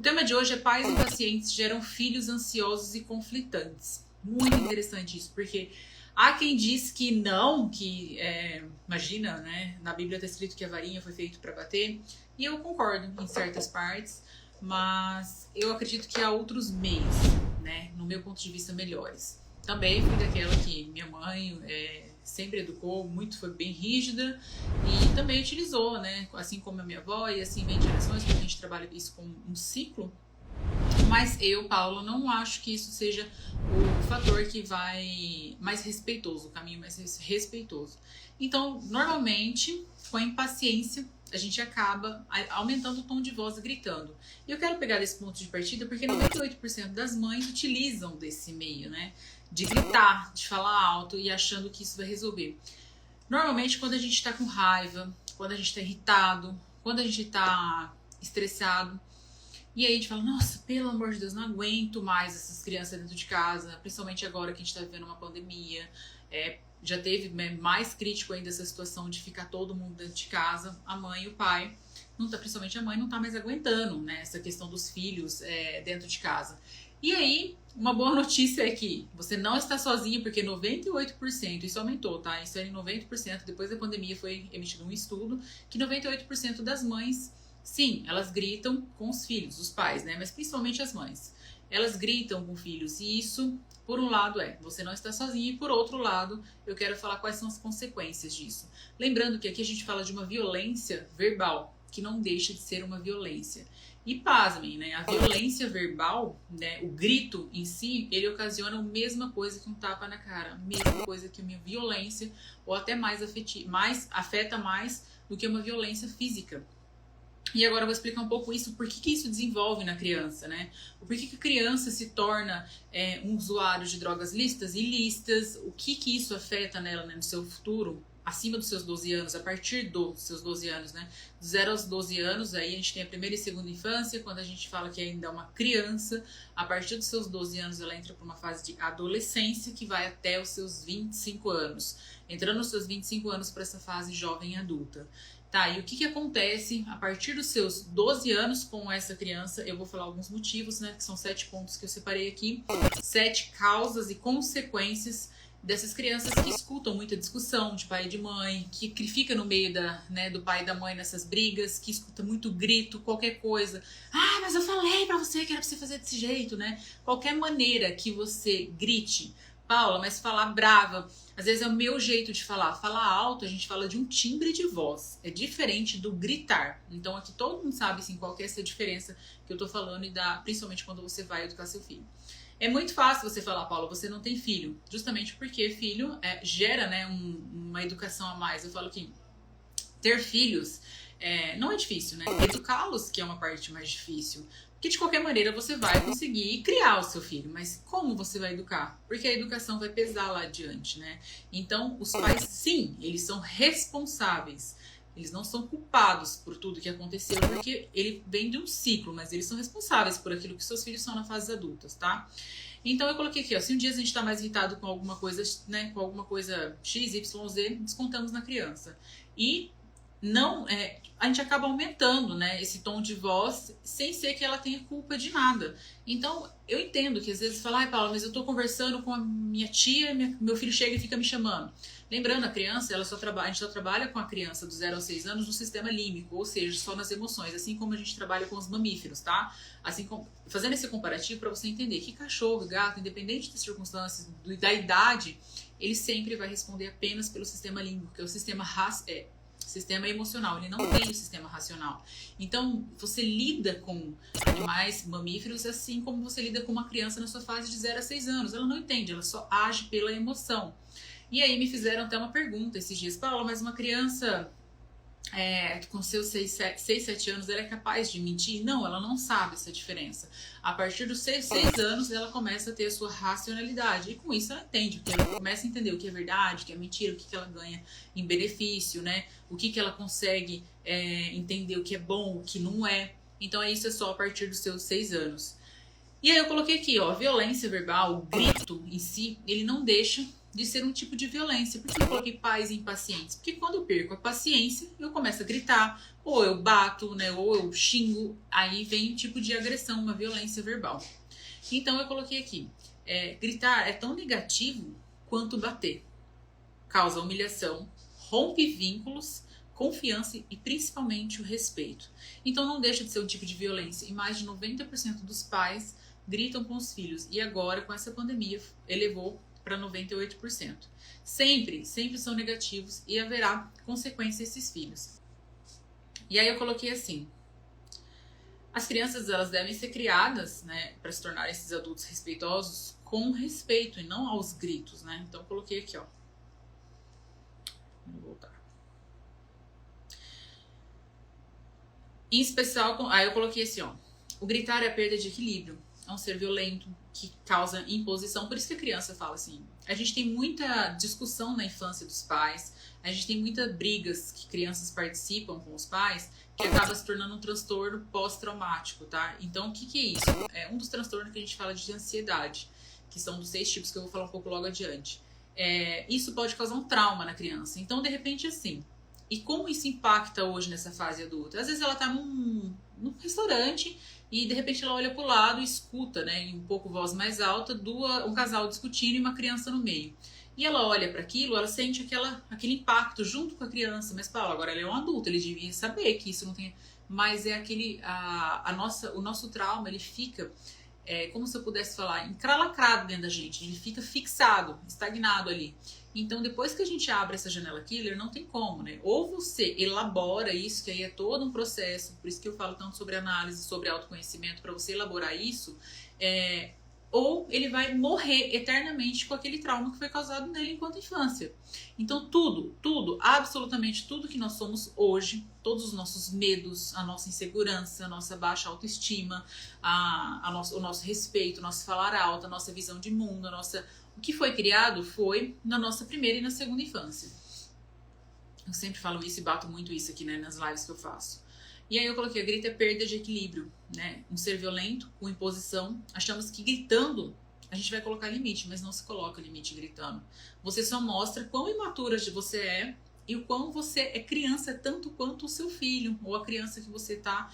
tema de hoje é pais impacientes geram filhos ansiosos e conflitantes. Muito interessante isso, porque há quem diz que não, imagina, né? Na Bíblia está escrito que a varinha foi feita para bater, e eu concordo em certas partes, mas eu acredito que há outros meios, né? No meu ponto de vista, melhores. Também fui daquela que minha mãe sempre educou muito, foi bem rígida e também utilizou, né? Assim como a minha avó e assim vem gerações, porque a gente trabalha isso com um ciclo. Mas eu, Paula, não acho que isso seja o fator que vai mais respeitoso, o caminho mais respeitoso. Então, normalmente, com a impaciência, a gente acaba aumentando o tom de voz e gritando. E eu quero pegar desse ponto de partida porque 98% das mães utilizam desse meio, né? De gritar, de falar alto e achando que isso vai resolver. Normalmente, quando a gente está com raiva, quando a gente está irritado, quando a gente está estressado, e aí a gente fala, nossa, pelo amor de Deus, não aguento mais essas crianças dentro de casa, principalmente agora que a gente está vivendo uma pandemia. Já teve mais crítico ainda essa situação de ficar todo mundo dentro de casa, a mãe e o pai, principalmente a mãe, não tá mais aguentando, né, essa questão dos filhos dentro de casa. E aí, uma boa notícia é que você não está sozinho, porque 98%, isso aumentou, tá? Isso é em 90%, depois da pandemia foi emitido um estudo, que 98% das mães, sim, elas gritam com os filhos, os pais, né? Mas principalmente as mães. Elas gritam com filhos e isso, por um lado, você não está sozinho e por outro lado, eu quero falar quais são as consequências disso. Lembrando que aqui a gente fala de uma violência verbal, que não deixa de ser uma violência. E pasmem, né? A violência verbal, né? O grito em si, ele ocasiona a mesma coisa que um tapa na cara, a mesma coisa que uma violência, ou até afeta mais do que uma violência física. E agora eu vou explicar um pouco isso, por que isso desenvolve na criança, né? Por que a criança se torna um usuário de drogas lícitas e ilícitas, o que isso afeta nela, né, no seu futuro, acima dos seus 12 anos, a partir dos seus 12 anos, né? Do 0 aos 12 anos, aí a gente tem a primeira e segunda infância, quando a gente fala que ainda é uma criança, a partir dos seus 12 anos ela entra para uma fase de adolescência que vai até os seus 25 anos, entrando nos seus 25 anos para essa fase jovem adulta. Tá, e o que acontece a partir dos seus 12 anos com essa criança? Eu vou falar alguns motivos, né? Que são 7 pontos que eu separei aqui. 7 causas e consequências dessas crianças que escutam muita discussão de pai e de mãe, que fica no meio do pai e da mãe nessas brigas, que escuta muito grito, qualquer coisa. Ah, mas eu falei pra você que era pra você fazer desse jeito, né? Qualquer maneira que você grite, Paula, mas falar brava, às vezes é o meu jeito de falar. Falar alto, a gente fala de um timbre de voz. É diferente do gritar. Então aqui todo mundo sabe assim, qual que é essa diferença que eu tô falando principalmente quando você vai educar seu filho. É muito fácil você falar, Paula, você não tem filho. Justamente porque filho gera, né, uma educação a mais. Eu falo que ter filhos não é difícil, né? Educá-los que é uma parte mais difícil. Porque de qualquer maneira você vai conseguir criar o seu filho, mas como você vai educar? Porque a educação vai pesar lá adiante, né? Então, os pais, sim, eles são responsáveis. Eles não são culpados por tudo que aconteceu, porque ele vem de um ciclo, mas eles são responsáveis por aquilo que seus filhos são na fase adultas, tá? Então eu coloquei aqui, ó, se um dia a gente tá mais irritado com alguma coisa, né, com alguma coisa X, Y, Z, descontamos na criança. E não, a gente acaba aumentando, né, esse tom de voz sem ser que ela tenha culpa de nada. Então, eu entendo que às vezes fala, ai, Paula, mas eu tô conversando com a minha tia, meu filho chega e fica me chamando. Lembrando, a criança, a gente só trabalha com a criança do 0 aos 6 anos no sistema límbico, ou seja, só nas emoções, assim como a gente trabalha com os mamíferos, tá? Assim como, fazendo esse comparativo para você entender que cachorro, gato, independente das circunstâncias, da idade, ele sempre vai responder apenas pelo sistema límbico, que é o sistema emocional, ele não tem o sistema racional. Então, você lida com animais mamíferos assim como você lida com uma criança na sua fase de 0 a 6 anos. Ela não entende, ela só age pela emoção. E aí me fizeram até uma pergunta esses dias, Paula, mas uma criança com seus 6, 7 anos, ela é capaz de mentir? Não, ela não sabe essa diferença. A partir dos 6 anos, ela começa a ter a sua racionalidade. E com isso ela entende, porque ela começa a entender o que é verdade, o que é mentira, o que ela ganha em benefício, né? O que ela consegue entender, o que é bom, o que não é. Então isso é só a partir dos seus 6 anos. E aí eu coloquei aqui, ó, a violência verbal, o grito em si, ele não deixa de ser um tipo de violência. Por que eu coloquei pais impacientes? Porque quando eu perco a paciência, eu começo a gritar, ou eu bato, né, ou eu xingo, aí vem um tipo de agressão, uma violência verbal. Então eu coloquei aqui, gritar é tão negativo quanto bater. Causa humilhação, rompe vínculos, confiança e principalmente o respeito. Então não deixa de ser um tipo de violência. E mais de 90% dos pais gritam com os filhos. E agora, com essa pandemia, elevou para 98%. Sempre são negativos e haverá consequência a esses filhos. E aí eu coloquei assim: as crianças, elas devem ser criadas, né, para se tornarem esses adultos respeitosos com respeito e não aos gritos, né? Então eu coloquei aqui, ó. Vou voltar. Em especial, aí eu coloquei assim, ó. O gritar é a perda de equilíbrio. É um ser violento que causa imposição. Por isso que a criança fala assim. A gente tem muita discussão na infância dos pais. A gente tem muitas brigas que crianças participam com os pais, que acaba se tornando um transtorno pós-traumático, tá? Então, o que é isso? É um dos transtornos que a gente fala de ansiedade, que são dos 6 tipos que eu vou falar um pouco logo adiante. Isso pode causar um trauma na criança. Então, de repente, assim... E como isso impacta hoje nessa fase adulta? Às vezes ela tá num restaurante e de repente ela olha pro lado e escuta, né, em um pouco voz mais alta, um casal discutindo e uma criança no meio. E ela olha para aquilo, ela sente aquele impacto junto com a criança, mas fala, agora ele é um adulto, ele devia saber que isso não tem... Mas é o nosso trauma, ele fica, como se eu pudesse falar, encralacrado dentro da gente, ele fica fixado, estagnado ali. Então, depois que a gente abre essa janela killer, não tem como, né? Ou você elabora isso, que aí é todo um processo, por isso que eu falo tanto sobre análise, sobre autoconhecimento, para você elaborar isso, ou ele vai morrer eternamente com aquele trauma que foi causado nele enquanto infância. Então, tudo, absolutamente tudo que nós somos hoje, todos os nossos medos, a nossa insegurança, a nossa baixa autoestima, o nosso respeito, o nosso falar alto, a nossa visão de mundo, o que foi criado foi na nossa primeira e na segunda infância. Eu sempre falo isso e bato muito isso aqui, né, nas lives que eu faço. E aí eu coloquei, a grita é perda de equilíbrio, né? Um ser violento, com imposição. Achamos que gritando a gente vai colocar limite, mas não se coloca limite gritando. Você só mostra quão imatura você é e o quão você é criança tanto quanto o seu filho ou a criança que você está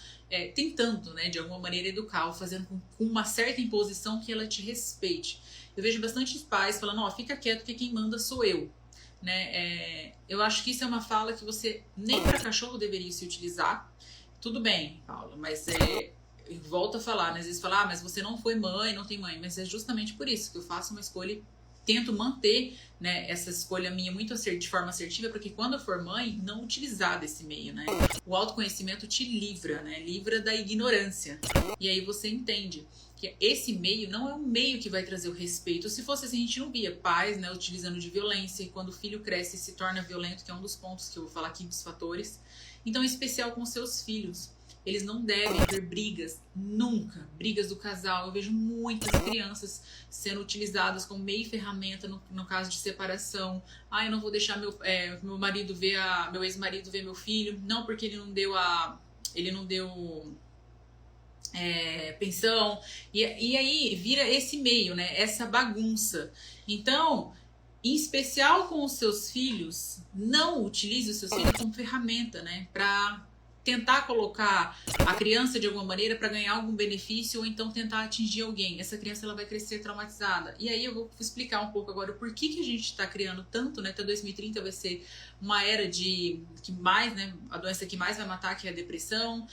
tentando, né, de alguma maneira educar ou fazendo com uma certa imposição que ela te respeite. Eu vejo bastante pais falando, ó, fica quieto que quem manda sou eu, né? Eu acho que isso é uma fala que você nem para cachorro deveria se utilizar. Tudo bem, Paula, mas volto a falar, né? Às vezes fala, mas você não foi mãe, não tem mãe, mas é justamente por isso que eu faço uma escolha, tento manter, né, essa escolha minha muito de forma assertiva, porque quando eu for mãe, não utilizar desse meio, né? O autoconhecimento te livra, né? Livra da ignorância. E aí você entende que esse meio não é um meio que vai trazer o respeito. Se fosse assim, a gente não via pais, né, utilizando de violência, e quando o filho cresce e se torna violento, que é um dos pontos que eu vou falar aqui, dos fatores. Então, em especial com seus filhos. Eles não devem ter brigas, nunca. Brigas do casal. Eu vejo muitas crianças sendo utilizadas como meio ferramenta no caso de separação. Ah, eu não vou deixar meu marido ver meu ex-marido ver meu filho. Não, porque ele não deu pensão. E aí vira esse meio, né? Essa bagunça. Então, em especial com os seus filhos, não utilize os seus filhos como ferramenta, né? Para tentar colocar a criança de alguma maneira para ganhar algum benefício ou então tentar atingir alguém. Essa criança ela vai crescer traumatizada. E aí eu vou explicar um pouco agora o porquê que a gente está criando tanto, né? Até 2030 vai ser uma era que mais, né? A doença que mais vai matar, que é a depressão.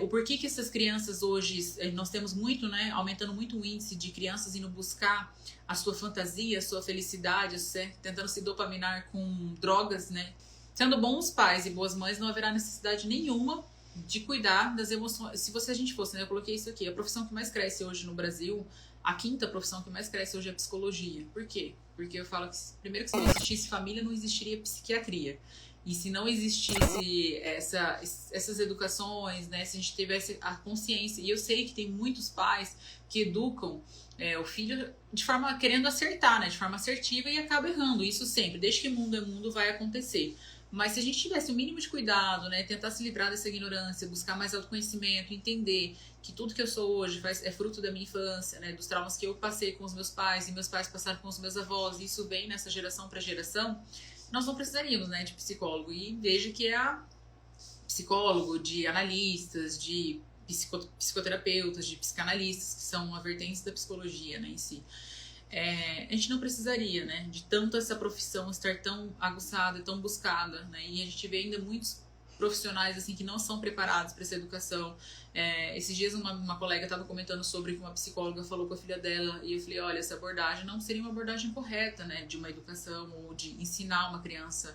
O porquê que essas crianças hoje, nós temos muito, né? Aumentando muito o índice de crianças indo buscar a sua fantasia, a sua felicidade, tentando se dopaminar com drogas, né? Sendo bons pais e boas mães, não haverá necessidade nenhuma de cuidar das emoções. Se a gente fosse, né, eu coloquei isso aqui, a profissão que mais cresce hoje no Brasil, a quinta profissão que mais cresce hoje é a psicologia. Por quê? Porque eu falo que, primeiro, que se não existisse família, não existiria psiquiatria. E se não existisse essas educações, né, se a gente tivesse a consciência, e eu sei que tem muitos pais que educam o filho de forma querendo acertar, né, de forma assertiva e acaba errando. Isso sempre, desde que mundo é mundo, vai acontecer. Mas se a gente tivesse o mínimo de cuidado, né, tentar se livrar dessa ignorância, buscar mais autoconhecimento, entender que tudo que eu sou hoje é fruto da minha infância, né, dos traumas que eu passei com os meus pais e meus pais passaram com os meus avós, e isso vem nessa geração para geração, nós não precisaríamos, né, de psicólogo. E veja que é psicólogo, de analistas, de psicoterapeutas, de psicanalistas, que são a vertente da psicologia, né, em si. A gente não precisaria, né, de tanto essa profissão estar tão aguçada, tão buscada, né, e a gente vê ainda muitos profissionais assim que não são preparados para essa educação. Esses dias uma colega estava comentando sobre que uma psicóloga falou com a filha dela, e eu falei, olha, essa abordagem não seria uma abordagem correta, né, de uma educação ou de ensinar uma criança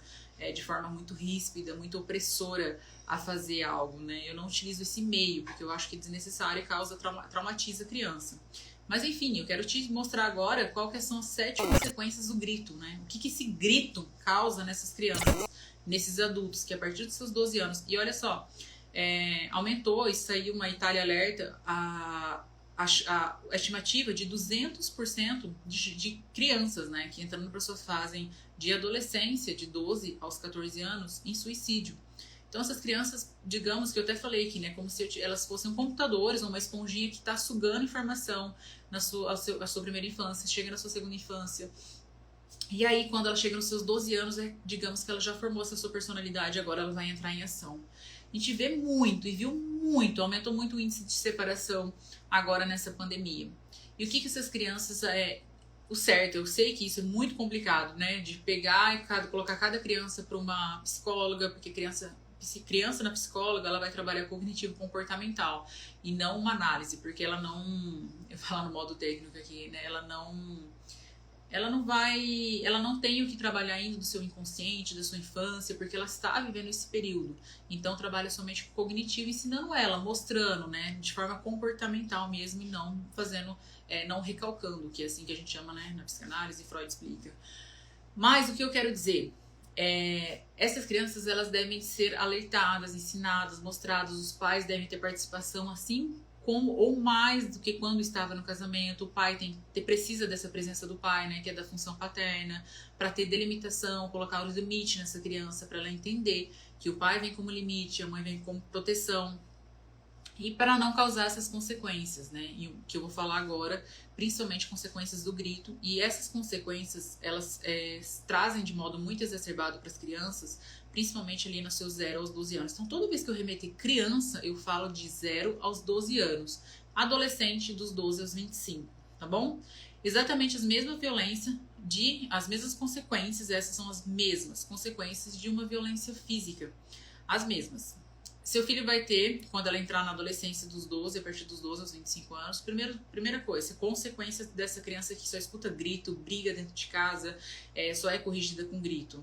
de forma muito ríspida, muito opressora a fazer algo, né. Eu não utilizo esse meio porque eu acho que é desnecessário e traumatiza a criança. Mas enfim, eu quero te mostrar agora qual que são as 7 consequências do grito, né? O que esse grito causa nessas crianças, nesses adultos, que a partir dos seus 12 anos... E olha só, aumentou, isso aí uma Itália Alerta, a estimativa de 200% de crianças, né? Que entrando para sua fase de adolescência, de 12 aos 14 anos, em suicídio. Então essas crianças, digamos que eu até falei aqui, né, como se elas fossem computadores ou uma esponjinha que está sugando informação na sua primeira infância, chega na sua segunda infância. E aí quando ela chega nos seus 12 anos, digamos que ela já formou essa sua personalidade, agora ela vai entrar em ação. A gente vê muito e viu muito, aumentou muito o índice de separação agora nessa pandemia. E o que essas crianças... O certo, eu sei que isso é muito complicado, né, de pegar e colocar cada criança para uma psicóloga, porque criança na psicóloga, ela vai trabalhar cognitivo comportamental e não uma análise, porque ela não, eu falo no modo técnico aqui, né, ela não tem o que trabalhar ainda do seu inconsciente, da sua infância, porque ela está vivendo esse período. Então trabalha somente com cognitivo, ensinando ela, mostrando, né, de forma comportamental mesmo, e não fazendo, não recalcando, que é assim que a gente chama, né, na psicanálise, Freud explica. Mas o que eu quero dizer essas crianças, elas devem ser alertadas, ensinadas, mostradas, os pais devem ter participação assim como ou mais do que quando estava no casamento. O pai precisa dessa presença do pai, né, que é da função paterna, para ter delimitação, colocar o limite nessa criança, para ela entender que o pai vem como limite, a mãe vem como proteção, e para não causar essas consequências, né? E o que eu vou falar agora, principalmente consequências do grito. E essas consequências, elas trazem de modo muito exacerbado para as crianças, principalmente ali nos seus 0 aos 12 anos. Então, toda vez que eu remeter criança, eu falo de 0 aos 12 anos. Adolescente, dos 12 aos 25, tá bom? Exatamente as mesmas violências, as mesmas consequências, essas são as mesmas consequências de uma violência física. As mesmas. Seu filho vai ter, quando ela entrar na adolescência dos 12, a partir dos 12 aos 25 anos, primeira coisa, consequência dessa criança que só escuta grito, briga dentro de casa, só é corrigida com grito.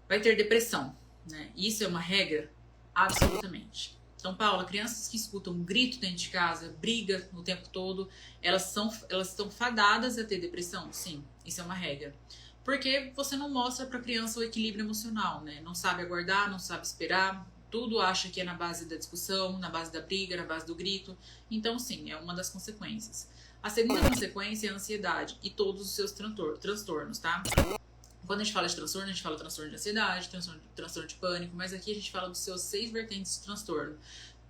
Vai ter depressão, né? Isso é uma regra? Absolutamente. Então, Paula, crianças que escutam grito dentro de casa, briga o tempo todo, elas estão fadadas a ter depressão? Sim, isso é uma regra. Porque você não mostra para a criança o equilíbrio emocional, né? Não sabe aguardar, não sabe esperar, tudo acha que é na base da discussão, na base da briga, na base do grito. Então, sim, é uma das consequências. A segunda consequência é a ansiedade e todos os seus transtornos, tá? Quando a gente fala de transtorno, a gente fala transtorno de ansiedade, transtorno de pânico, mas aqui a gente fala dos seus 6 vertentes de transtorno,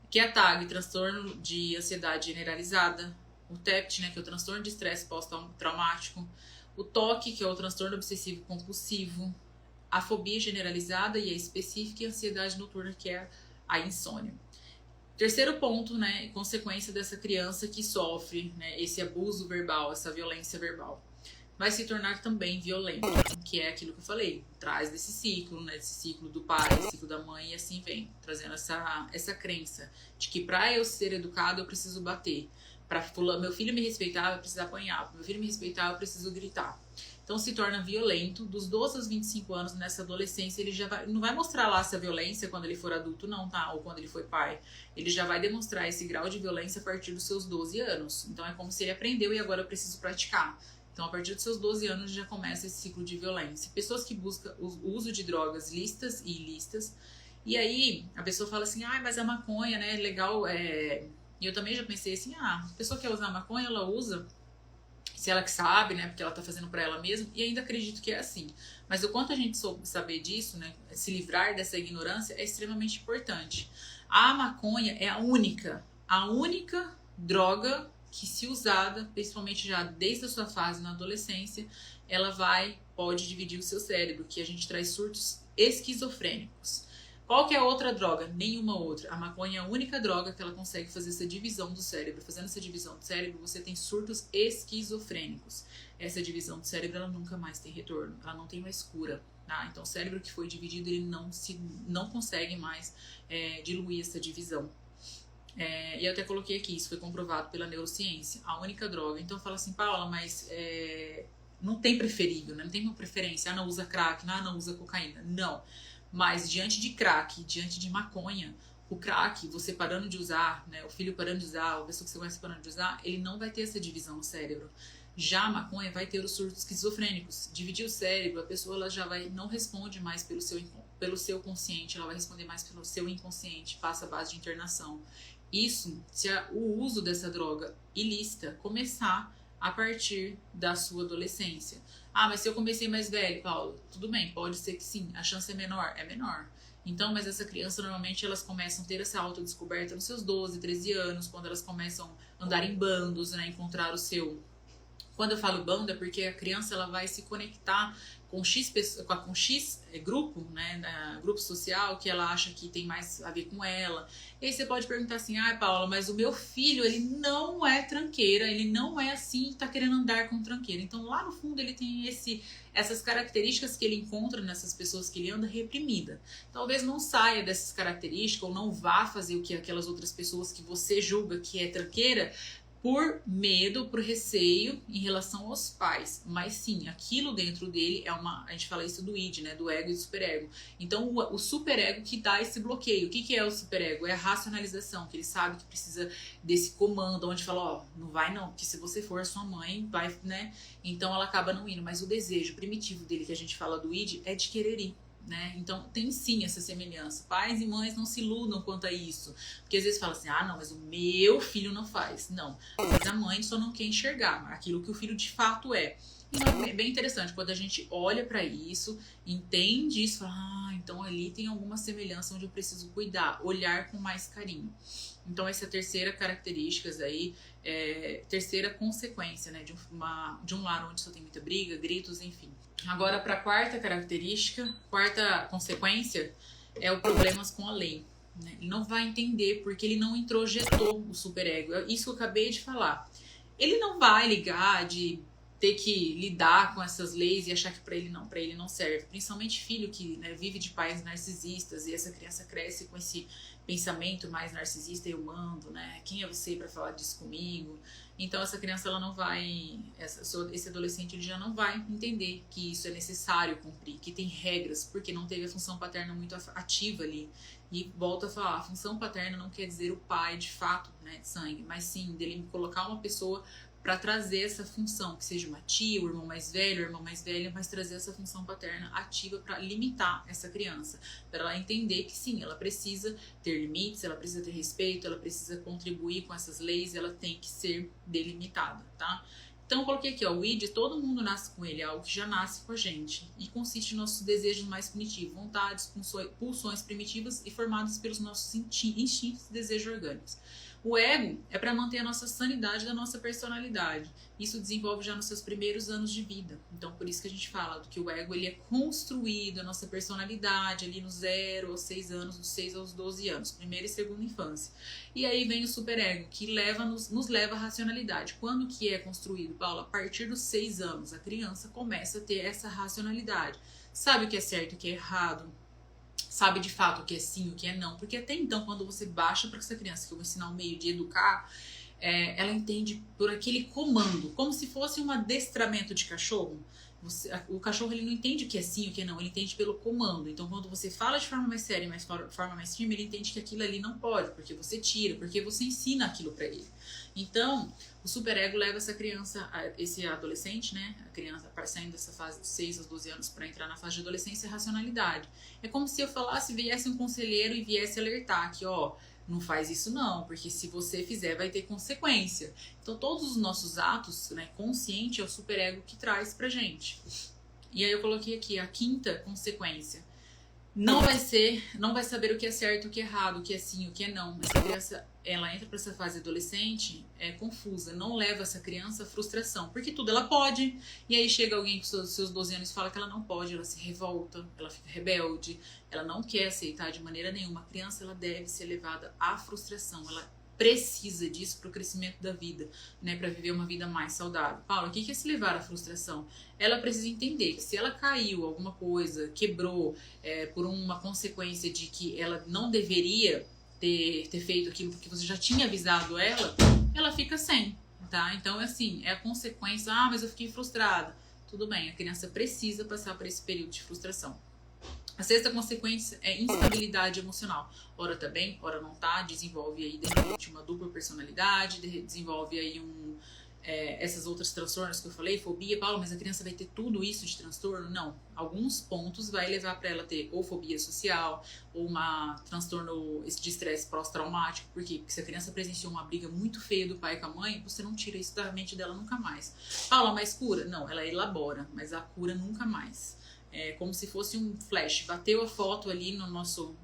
que é a TAG, transtorno de ansiedade generalizada, o TEPT, né, que é o transtorno de estresse pós-traumático, o TOC, que é o transtorno obsessivo compulsivo, a fobia generalizada e a específica, e a ansiedade noturna, que é a insônia. Terceiro ponto, né, consequência dessa criança que sofre, né, esse abuso verbal, essa violência verbal, vai se tornar também violento, que é aquilo que eu falei, traz desse ciclo, né, desse ciclo do pai, ciclo da mãe, e assim vem, trazendo essa crença de que para eu ser educado eu preciso bater, para meu filho me respeitar eu preciso apanhar, para meu filho me respeitar eu preciso gritar. Então se torna violento, dos 12 aos 25 anos, nessa adolescência, ele já não vai mostrar lá essa violência quando ele for adulto não, tá? Ou quando ele for pai. Ele já vai demonstrar esse grau de violência a partir dos seus 12 anos. Então é como se ele aprendeu e agora eu preciso praticar. Então a partir dos seus 12 anos já começa esse ciclo de violência. Pessoas que buscam o uso de drogas listas e ilícitas. E aí a pessoa fala assim, mas a maconha, né, legal, E eu também já pensei assim, a pessoa quer usar maconha, ela usa. se ela que sabe, né, porque ela tá fazendo para ela mesma, e ainda acredito que é assim. Mas o quanto a gente soube saber disso, né, se livrar dessa ignorância é extremamente importante. A maconha é a única droga que, se usada, principalmente já desde a sua fase na adolescência, ela pode dividir o seu cérebro, que a gente traz surtos esquizofrênicos. Qual que é a outra droga? Nenhuma outra. A maconha é a única droga que ela consegue fazer essa divisão do cérebro. Fazendo essa divisão do cérebro, você tem surtos esquizofrênicos. Essa divisão do cérebro, ela nunca mais tem retorno. Ela não tem mais cura. Tá? Então, o cérebro que foi dividido, ele não consegue mais diluir essa divisão. E eu até coloquei aqui, isso foi comprovado pela neurociência. A única droga. Então, fala assim, Paula, mas não tem preferível, né? Não tem uma preferência. Não usa crack, não usa cocaína. Não. Mas diante de crack, diante de maconha, o crack, você parando de usar, né, o filho parando de usar, a pessoa que você conhece parando de usar, ele não vai ter essa divisão no cérebro. Já a maconha vai ter os surtos esquizofrênicos. Dividir o cérebro, a pessoa ela já não responde mais pelo seu consciente, ela vai responder mais pelo seu inconsciente, passa a base de internação. Isso, se o uso dessa droga ilícita começar a partir da sua adolescência. Ah, mas se eu comecei mais velho, Paulo, tudo bem, pode ser que sim, a chance é menor? É menor. Então, mas essa criança, normalmente, elas começam a ter essa autodescoberta nos seus 12, 13 anos, quando elas começam a andar em bandos, né, encontrar o seu... Quando eu falo bando, é porque a criança ela vai se conectar com X grupo, né, grupo social, que ela acha que tem mais a ver com ela. E aí você pode perguntar assim, Paula, mas o meu filho, ele não é tranqueira, ele não é assim, tá querendo andar com tranqueira. Então, lá no fundo, ele tem essas características que ele encontra nessas pessoas que ele anda reprimida. Talvez não saia dessas características ou não vá fazer o que aquelas outras pessoas que você julga que é tranqueira, por medo, por receio em relação aos pais. Mas sim, aquilo dentro dele a gente fala isso do id, né, do ego e do superego. Então o superego que dá esse bloqueio. O que é o superego? É a racionalização, que ele sabe que precisa desse comando, onde fala, não vai não, porque se você for a sua mãe, vai, né? Então ela acaba não indo, mas o desejo primitivo dele, que a gente fala do id, é de querer ir. Né? Então tem sim essa semelhança. Pais e mães não se iludam quanto a isso, porque às vezes fala assim, não, mas o meu filho não faz. Não, mas a mãe só não quer enxergar aquilo que o filho de fato é. Então é bem interessante quando a gente olha para isso, entende isso, fala, então ali tem alguma semelhança onde eu preciso cuidar, olhar com mais carinho. Então essa é a terceira característica aí, terceira consequência, né, de um lar onde só tem muita briga, gritos, enfim. Agora, para a quarta característica, quarta consequência, é o problemas com a lei. Né? Ele não vai entender porque ele não introjetou o superego. É isso que eu acabei de falar. Ele não vai ligar de ter que lidar com essas leis e achar que para ele não serve. Principalmente filho que, né, vive de pais narcisistas e essa criança cresce com esse pensamento mais narcisista, eu mando, né? Quem é você para falar disso comigo? Então essa criança ela não vai, esse adolescente ele já não vai entender que isso é necessário cumprir, que tem regras, porque não teve a função paterna muito ativa ali. E volto a falar, a função paterna não quer dizer o pai de fato, né, de sangue, mas sim dele colocar uma pessoa para trazer essa função, que seja uma tia, o irmão mais velho, a irmã mais velha, mas trazer essa função paterna ativa para limitar essa criança, para ela entender que sim, ela precisa ter limites, ela precisa ter respeito, ela precisa contribuir com essas leis, ela tem que ser delimitada, tá? Então eu coloquei aqui, o id, todo mundo nasce com ele, é algo que já nasce com a gente e consiste em nossos desejos mais primitivos, vontades, pulsões primitivas e formados pelos nossos instintos e desejos orgânicos. O ego é para manter a nossa sanidade da nossa personalidade. Isso desenvolve já nos seus primeiros anos de vida. Então, por isso que a gente fala que o ego ele é construído, a nossa personalidade ali no 0 aos 6 anos, dos 6 aos 12 anos, primeira e segunda infância. E aí vem o superego, que nos leva à racionalidade. Quando que é construído, Paula? A partir dos 6 anos, a criança começa a ter essa racionalidade. Sabe o que é certo e o que é errado? Sabe de fato o que é sim, o que é não. Porque até então, quando você baixa para essa criança, que eu vou ensinar um meio de educar, ela entende por aquele comando, como se fosse um adestramento de cachorro. O cachorro ele não entende o que é sim, o que é não, ele entende pelo comando. Então, quando você fala de forma mais séria, de forma mais firme, ele entende que aquilo ali não pode, porque você tira, porque você ensina aquilo para ele. Então, o superego leva essa criança, esse adolescente, né, a criança saindo dessa fase dos 6 aos 12 anos para entrar na fase de adolescência, a racionalidade. É como se eu falasse, viesse um conselheiro e viesse alertar que, Não faz isso não, porque se você fizer vai ter consequência. Então todos os nossos atos, né, consciente é o superego que traz pra gente. E aí eu coloquei aqui a quinta consequência. Não vai saber o que é certo, o que é errado, o que é sim, o que é não. Essa criança, ela entra para essa fase adolescente, é confusa, não leva essa criança à frustração, porque tudo ela pode, e aí chega alguém com seus 12 anos e fala que ela não pode, ela se revolta, ela fica rebelde, ela não quer aceitar de maneira nenhuma. A criança, ela deve ser levada à frustração, ela precisa disso para o crescimento da vida, né, para viver uma vida mais saudável. Paula, o que é se levar à frustração? Ela precisa entender que se ela caiu, alguma coisa, quebrou, por uma consequência de que ela não deveria ter feito aquilo porque você já tinha avisado ela fica sem, tá? Então, assim, é a consequência, mas eu fiquei frustrada. Tudo bem, a criança precisa passar por esse período de frustração. A sexta consequência é instabilidade emocional. Ora tá bem, ora não tá, desenvolve aí de repente uma dupla personalidade, desenvolve aí essas outras transtornos que eu falei, fobia. Paulo, mas a criança vai ter tudo isso de transtorno? Não. Alguns pontos vai levar para ela ter ou fobia social, ou uma transtorno de estresse pós-traumático. Por quê? Porque se a criança presenciou uma briga muito feia do pai com a mãe, você não tira isso da mente dela nunca mais. Paula, mas cura? Não, ela elabora, mas a cura nunca mais. É como se fosse um flash. Bateu a foto ali no nosso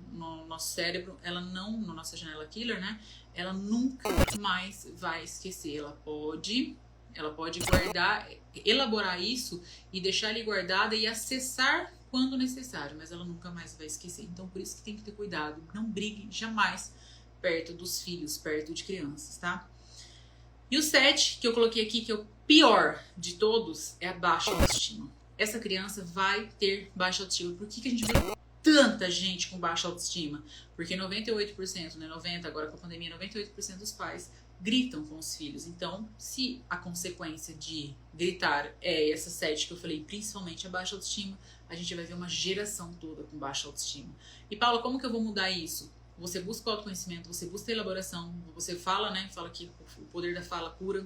cérebro, ela não, na nossa janela killer, né? Ela nunca mais vai esquecer. Ela pode guardar, elaborar isso e deixar ali guardada e acessar quando necessário, mas ela nunca mais vai esquecer. Então, por isso que tem que ter cuidado. Não brigue jamais perto dos filhos, perto de crianças, tá? E o 7, que eu coloquei aqui, que é o pior de todos, é a baixa autoestima. Essa criança vai ter baixa autoestima. Por que a gente vê tanta gente com baixa autoestima? Porque 98%, né, 90%, agora com a pandemia, 98% dos pais gritam com os filhos. Então, se a consequência de gritar é essa 7 que eu falei, principalmente a baixa autoestima, a gente vai ver uma geração toda com baixa autoestima. E Paula, como que eu vou mudar isso? Você busca o autoconhecimento, você busca a elaboração, você fala, né, fala que o poder da fala cura.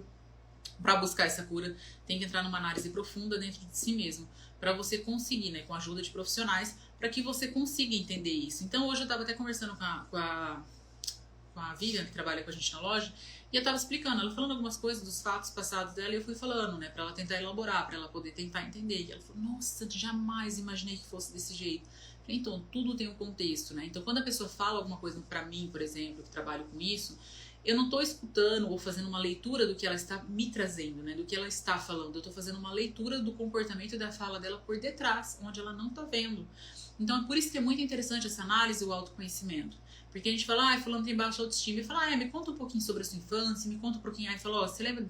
Para buscar essa cura, tem que entrar numa análise profunda dentro de si mesmo, para você conseguir, né, com a ajuda de profissionais, para que você consiga entender isso. Então, hoje eu estava até conversando com a Vivian, que trabalha com a gente na loja, e eu estava explicando, ela falando algumas coisas dos fatos passados dela, e eu fui falando, né, para ela tentar elaborar, para ela poder tentar entender. E ela falou, nossa, jamais imaginei que fosse desse jeito. Então, tudo tem um contexto, né? Então, quando a pessoa fala alguma coisa para mim, por exemplo, que trabalho com isso, eu não estou escutando ou fazendo uma leitura do que ela está me trazendo, né? Do que ela está falando. Eu estou fazendo uma leitura do comportamento e da fala dela por detrás, onde ela não está vendo. Então é por isso que é muito interessante essa análise e o autoconhecimento. Porque a gente fala, fulano tem baixa autoestima. E fala, me conta um pouquinho sobre a sua infância, me conta um pouquinho. Aí fala, você lembra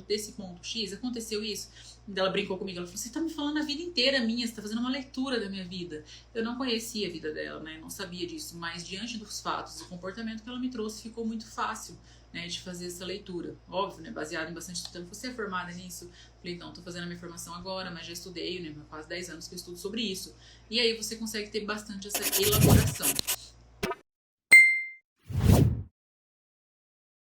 desse ponto X? Aconteceu isso? E ela brincou comigo, ela falou, você tá me falando a vida inteira minha, você tá fazendo uma leitura da minha vida. Eu não conhecia a vida dela, né? Não sabia disso, mas diante dos fatos e comportamento que ela me trouxe, ficou muito fácil, né, de fazer essa leitura. Óbvio, né, baseado em bastante estudo. Você é formada nisso? Falei, não, tô fazendo a minha formação agora, mas já estudei, né, quase 10 anos que eu estudo sobre isso. E aí você consegue ter bastante essa elaboração.